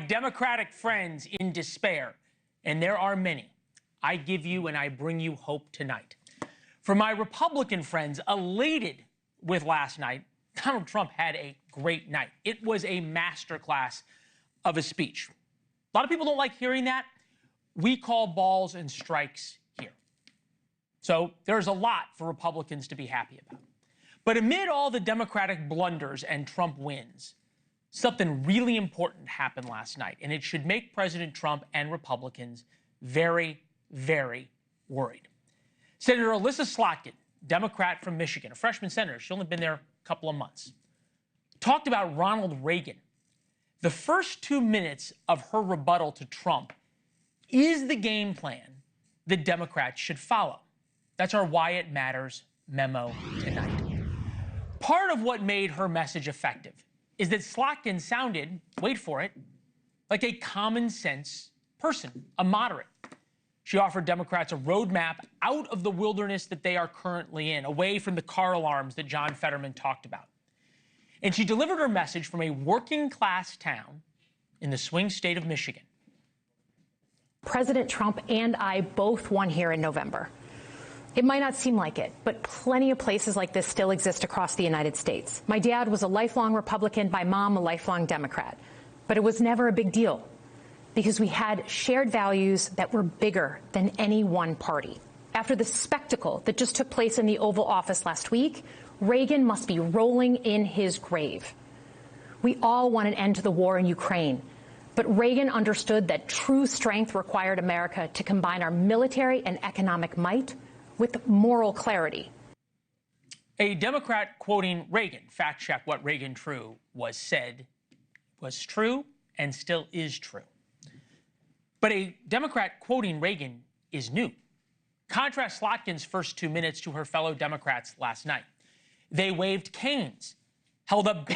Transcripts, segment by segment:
Democratic friends in despair, and there are many, I give you and I bring you hope tonight. For my Republican friends elated with last night, Donald Trump had a great night. It was a masterclass of a speech. A lot of people don't like hearing that. We call balls and strikes here. So there's a lot for Republicans to be happy about. But amid all the Democratic blunders and Trump wins, something really important happened last night, and it should make President Trump and Republicans very, very worried. Senator Elissa Slotkin, Democrat from Michigan, a freshman senator, she's only been there a couple of months, talked about Ronald Reagan. The first 2 minutes of her rebuttal to Trump is the game plan the Democrats should follow. That's our Why It Matters memo tonight. Part of what made her message effective is that Slotkin sounded, wait for it, like a common sense person, a moderate. She offered Democrats a roadmap out of the wilderness that they are currently in, away from the car alarms that John Fetterman talked about. And she delivered her message from a working-class town in the swing state of Michigan. President Trump and I both won here in November. It might not seem like it, but plenty of places like this still exist across the United States. My dad was a lifelong Republican, my mom a lifelong Democrat. But it was never a big deal because we had shared values that were bigger than any one party. After the spectacle that just took place in the Oval Office last week, Reagan must be rolling in his grave. We all want an end to the war in Ukraine, but Reagan understood that true strength required America to combine our military and economic might with moral clarity. A Democrat quoting Reagan, fact check what Reagan true was said, was true and still is true. But a Democrat quoting Reagan is new. Contrast Slotkin's first 2 minutes to her fellow Democrats last night. They waved canes, held up,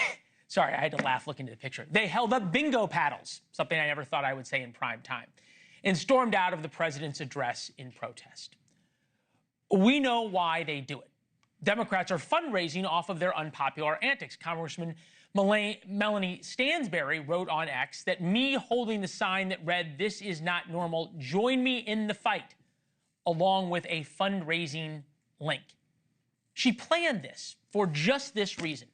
sorry, I had to laugh looking at the picture. They held up bingo paddles, something I never thought I would say in prime time, and stormed out of the president's address in protest. We know why they do it. Democrats are fundraising off of their unpopular antics. Congressman Melanie Stansbury wrote on X that me holding the sign that read, "This is not normal, join me in the fight," along with a fundraising link. She planned this for just this reason.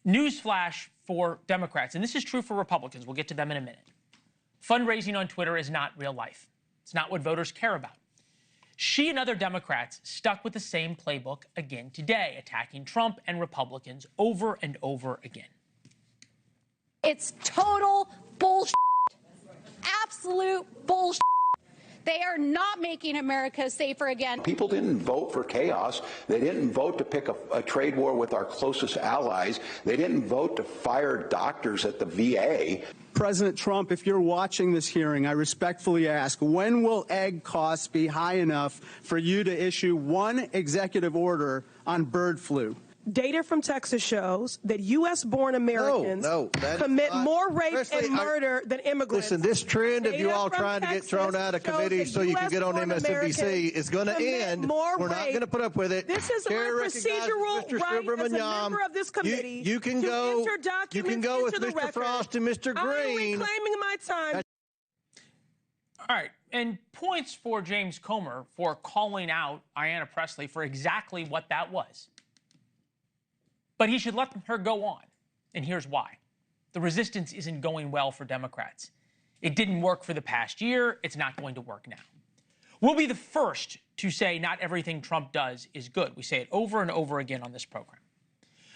Newsflash for Democrats, and this is true for Republicans, we'll get to them in a minute. Fundraising on Twitter is not real life. It's not what voters care about. She and other Democrats stuck with the same playbook again today, attacking Trump and Republicans over and over again. It's total bullshit. Absolute bullshit. They are not making America safer again. People didn't vote for chaos. They didn't vote to pick a trade war with our closest allies. They didn't vote to fire doctors at the VA. President Trump, if you're watching this hearing, I respectfully ask, when will egg costs be high enough for you to issue one executive order on bird flu? Data from Texas shows that U.S.-born Americans commit more rape and murder than immigrants. Listen, this trend of you all trying to get thrown out of committee so you can get on MSNBC is going to end. We're not going to put up with it. This is my procedural right as a member of this committee. You can go with Mr. Frost and Mr. Green. I am reclaiming my time. All right, and points for James Comer for calling out Ayanna Pressley for exactly what that was. But he should let her go on, and here's why. The resistance isn't going well for Democrats. It didn't work for the past year. It's not going to work now. We'll be the first to say not everything Trump does is good. We say it over and over again on this program.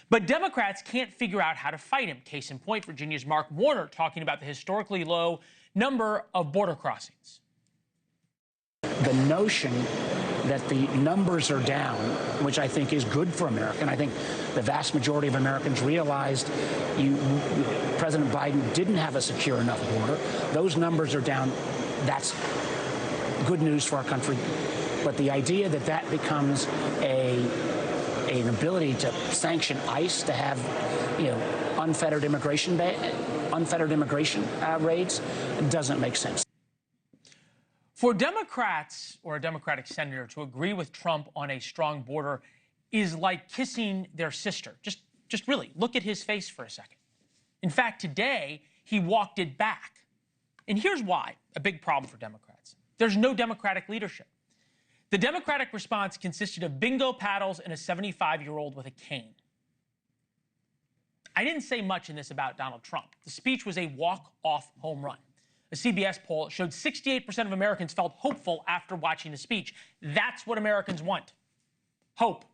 But Democrats can't figure out how to fight him. Case in point, Virginia's Mark Warner talking about the historically low number of border crossings. The notion that the numbers are down, which I think is good for America, and I think the vast majority of Americans realized President Biden didn't have a secure enough border. Those numbers are down. That's good news for our country. But the idea that that becomes an ability to sanction ICE to have, unfettered immigration raids doesn't make sense. For Democrats or a Democratic senator to agree with Trump on a strong border is like kissing their sister. Just really look at his face for a second. In fact, today, he walked it back. And here's why, a big problem for Democrats. There's no Democratic leadership. The Democratic response consisted of bingo paddles and a 75-year-old with a cane. I didn't say much in this about Donald Trump. The speech was a walk-off home run. A CBS poll showed 68% of Americans felt hopeful after watching the speech. That's what Americans want. Hope.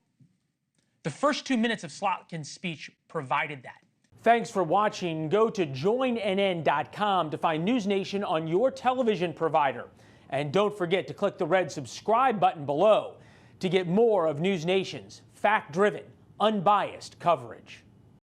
The first 2 minutes of Slotkin's speech provided that. Thanks for watching. Go to joinnn.com to find NewsNation on your television provider. And don't forget to click the red subscribe button below to get more of NewsNation's fact-driven, unbiased coverage.